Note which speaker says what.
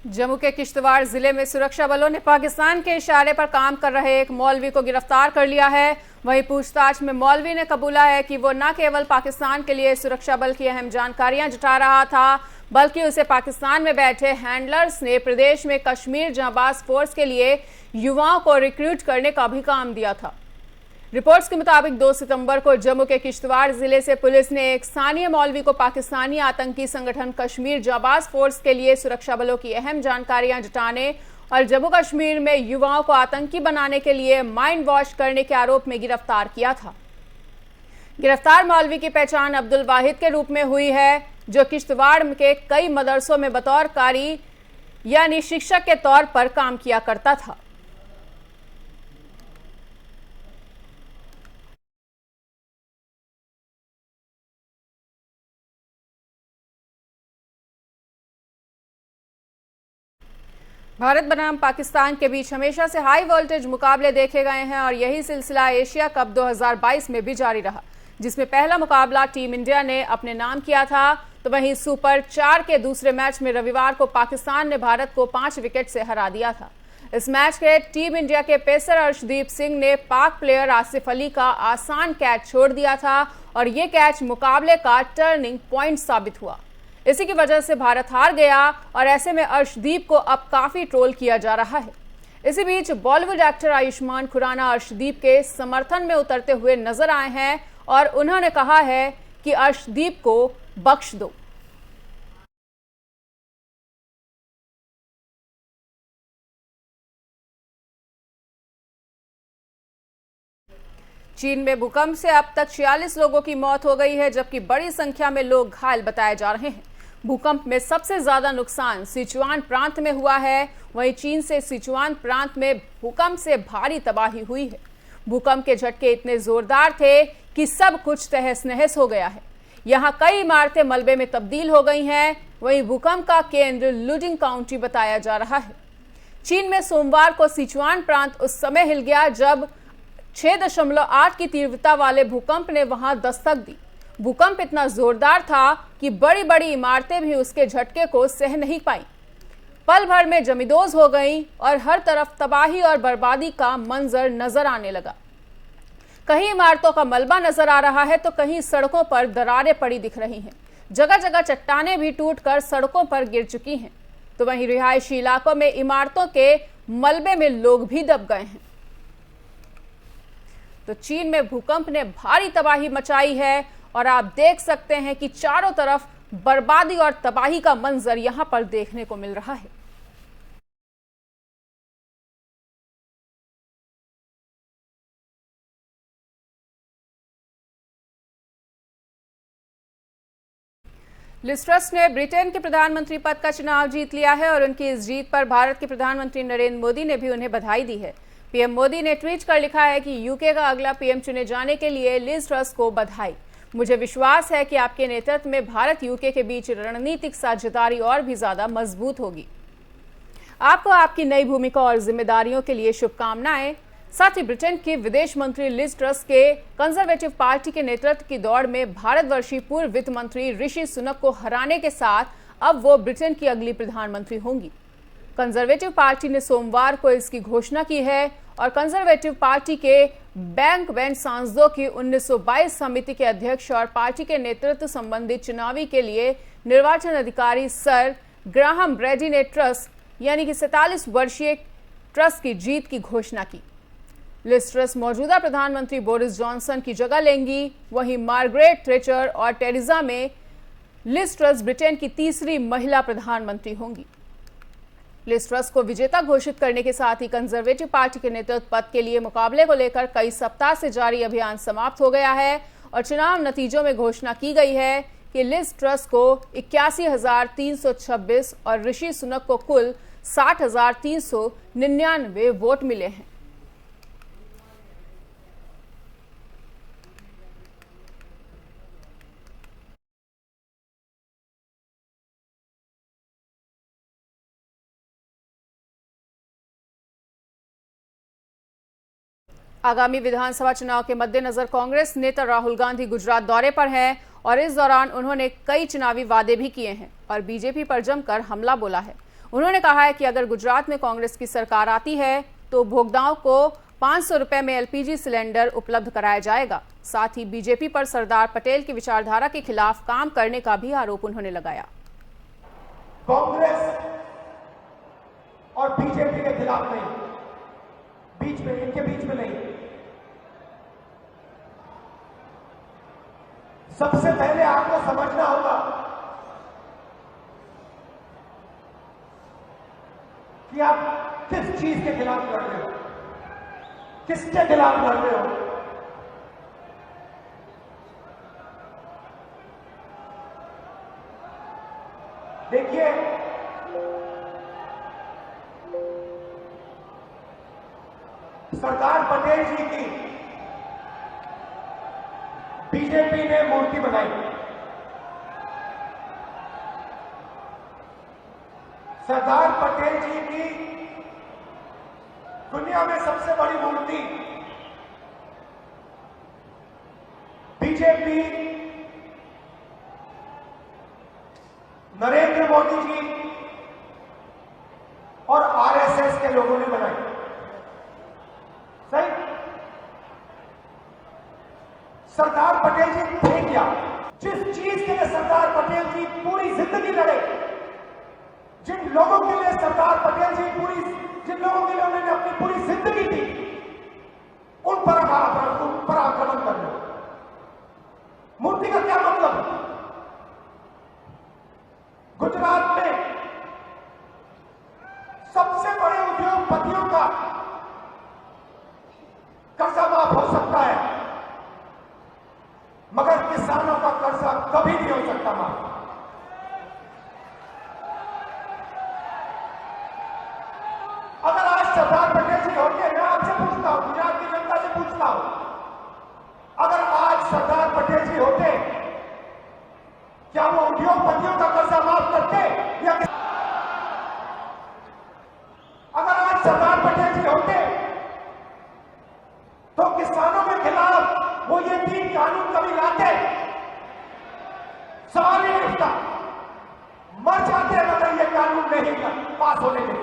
Speaker 1: जम्मू के किश्तवाड़ जिले में सुरक्षा बलों ने पाकिस्तान के इशारे पर काम कर रहे एक मौलवी को गिरफ्तार कर लिया है। वहीं पूछताछ में मौलवी ने कबूला है कि वो न केवल पाकिस्तान के लिए सुरक्षा बल की अहम जानकारियां जुटा रहा था, बल्कि उसे पाकिस्तान में बैठे हैंडलर्स ने प्रदेश में कश्मीर जांबाज फोर्स के लिए युवाओं को रिक्रूट करने का भी काम दिया था। रिपोर्ट्स के मुताबिक 2 सितंबर को जम्मू के किश्तवाड़ जिले से पुलिस ने एक स्थानीय मौलवी को पाकिस्तानी आतंकी संगठन कश्मीर जांबाज फोर्स के लिए सुरक्षा बलों की अहम जानकारियां जुटाने और जम्मू कश्मीर में युवाओं को आतंकी बनाने के लिए माइंड वॉश करने के आरोप में गिरफ्तार किया था। गिरफ्तार मौलवी की पहचान अब्दुल वाहिद के रूप में हुई है, जो किश्तवाड़ के कई मदरसों में बतौर कारी यानी शिक्षक के तौर पर काम किया करता था। भारत बनाम पाकिस्तान के बीच हमेशा से हाई वोल्टेज मुकाबले देखे गए हैं और यही सिलसिला एशिया कप 2022 में भी जारी रहा, जिसमें पहला मुकाबला टीम इंडिया ने अपने नाम किया था। तो वहीं सुपर 4 के दूसरे मैच में रविवार को पाकिस्तान ने भारत को 5 विकेट से हरा दिया था। इस मैच के टीम इंडिया के पेसर अर्शदीप सिंह ने पाक प्लेयर आसिफ अली का आसान कैच छोड़ दिया था और ये कैच मुकाबले का टर्निंग पॉइंट साबित हुआ। इसी की वजह से भारत हार गया और ऐसे में अर्शदीप को अब काफी ट्रोल किया जा रहा है। इसी बीच बॉलीवुड एक्टर आयुष्मान खुराना अर्शदीप के समर्थन में उतरते हुए नजर आए हैं और उन्होंने कहा है कि अर्शदीप को बख्श दो। चीन में भूकंप से अब तक 46 लोगों की मौत हो गई है, जबकि बड़ी संख्या में लोग घायल बताए जा रहे हैं। भूकंप में सबसे ज्यादा नुकसान सिचुआन प्रांत में हुआ है। वहीं चीन से सिचुआन प्रांत में भूकंप से भारी तबाही हुई है। भूकंप के झटके इतने जोरदार थे कि सब कुछ तहस नहस हो गया है। यहाँ कई इमारतें मलबे में तब्दील हो गई हैं। वहीं भूकंप का केंद्र लुडिंग काउंटी बताया जा रहा है। चीन में सोमवार को सिचुआन प्रांत उस समय हिल गया जब 6.8 की तीव्रता वाले भूकंप ने वहां दस्तक दी। भूकंप इतना जोरदार था कि बड़ी बड़ी इमारतें भी उसके झटके को सह नहीं पाई। पल भर में जमींदोज हो गई और हर तरफ तबाही और बर्बादी का मंजर नजर आने लगा। कहीं इमारतों का मलबा नजर आ रहा है तो कहीं सड़कों पर दरारें पड़ी दिख रही हैं। जगह जगह चट्टानें भी टूटकर सड़कों पर गिर चुकी हैं। तो वहीं रिहायशी इलाकों में इमारतों के मलबे में लोग भी दब गए हैं। तो चीन में भूकंप ने भारी तबाही मचाई है और आप देख सकते हैं कि चारों तरफ बर्बादी और तबाही का मंजर यहां पर देखने को मिल रहा है। लिज ट्रस ने ब्रिटेन के प्रधानमंत्री पद का चुनाव जीत लिया है और उनकी इस जीत पर भारत के प्रधानमंत्री नरेंद्र मोदी ने भी उन्हें बधाई दी है। पीएम मोदी ने ट्वीट कर लिखा है कि यूके का अगला पीएम चुने जाने के लिए लिज ट्रस को बधाई। मुझे विश्वास है कि आपके नेतृत्व में भारत यूके के बीच रणनीतिक साझेदारी और भी ज्यादा मजबूत होगी। आपको आपकी नई भूमिका और जिम्मेदारियों के लिए शुभकामनाएं। साथ ही ब्रिटेन की विदेश मंत्री लिज ट्रस के कंजर्वेटिव पार्टी के नेतृत्व की दौड़ में भारतवर्षीय पूर्व वित्त मंत्री ऋषि सुनक को हराने के साथ अब वो ब्रिटेन की अगली प्रधानमंत्री होंगी। कंजर्वेटिव पार्टी ने सोमवार को इसकी घोषणा की है और कंजर्वेटिव पार्टी के बैंक बेंच सांसदों की 1922 समिति के अध्यक्ष और पार्टी के नेतृत्व संबंधित चुनावी के लिए निर्वाचन अधिकारी सर ग्राहम ब्रैडी ने ट्रस यानी कि 47 वर्षीय ट्रस की जीत की घोषणा की। लिज ट्रस मौजूदा प्रधानमंत्री बोरिस जॉनसन की जगह लेंगी। वहीं मार्गरेट थैचर और टेरेसा में लिज ट्रस ब्रिटेन की तीसरी महिला प्रधानमंत्री होंगी। लिज ट्रस को विजेता घोषित करने के साथ ही कंजर्वेटिव पार्टी के नेतृत्व पद के लिए मुकाबले को लेकर कई सप्ताह से जारी अभियान समाप्त हो गया है और चुनाव नतीजों में घोषणा की गई है कि लिज ट्रस को 81,326 और ऋषि सुनक को कुल 60,399 वोट मिले हैं। आगामी विधानसभा चुनाव के मद्देनजर कांग्रेस नेता राहुल गांधी गुजरात दौरे पर हैं और इस दौरान उन्होंने कई चुनावी वादे भी किए हैं और बीजेपी पर जमकर हमला बोला है। उन्होंने कहा है कि अगर गुजरात में कांग्रेस की सरकार आती है तो उपभोक्ताओं को 500 रुपए में एलपीजी सिलेंडर उपलब्ध कराया जाएगा। साथ ही बीजेपी पर सरदार पटेल की विचारधारा के खिलाफ काम करने का भी आरोप उन्होंने लगाया।
Speaker 2: कांग्रेस और बीजेपी के खिलाफ नहीं, इनके बीच में नहीं। सबसे पहले आपको समझना होगा कि आप किस चीज के खिलाफ लड़ रहे हो, किसके खिलाफ लड़ रहे हो। देखिए, सरदार पटेल जी की बीजेपी ने मूर्ति बनाई। सरदार पटेल जी की दुनिया में सबसे बड़ी मूर्ति बीजेपी, नरेंद्र मोदी जी और आरएसएस के लोगों ने बनाई। सही? सरदार पटेल जी थे क्या? जिस चीज के लिए सरदार पटेल जी पूरी जिंदगी लड़े, जिन लोगों के लिए सरदार पटेल जी जिन लोगों के लिए उन्होंने अपनी पूरी जिंदगी दी, उन पर आक्रमण कर लो। मूर्ति का क्या मतलब? गुजरात में सबसे बड़े उद्योगपतियों का कर्जा माफ हो सकता है, मगर किसानों का कर्जा कभी नहीं हो सकता माफ। अगर आज सरदार पटेल जी होते, मैं आपसे पूछता हूं, गुजरात की जनता से पूछता हूं, अगर आज सरदार पटेल जी होते, क्या वो उद्योगपतियों का कर्जा माफ करते? या अगर आज सरदार पटेल जी होते तो किसानों के खिलाफ वो ये 3 कानून कभी लाते? सवाल ही उठता। मर जाते मगर ये कानून नहीं पास होने के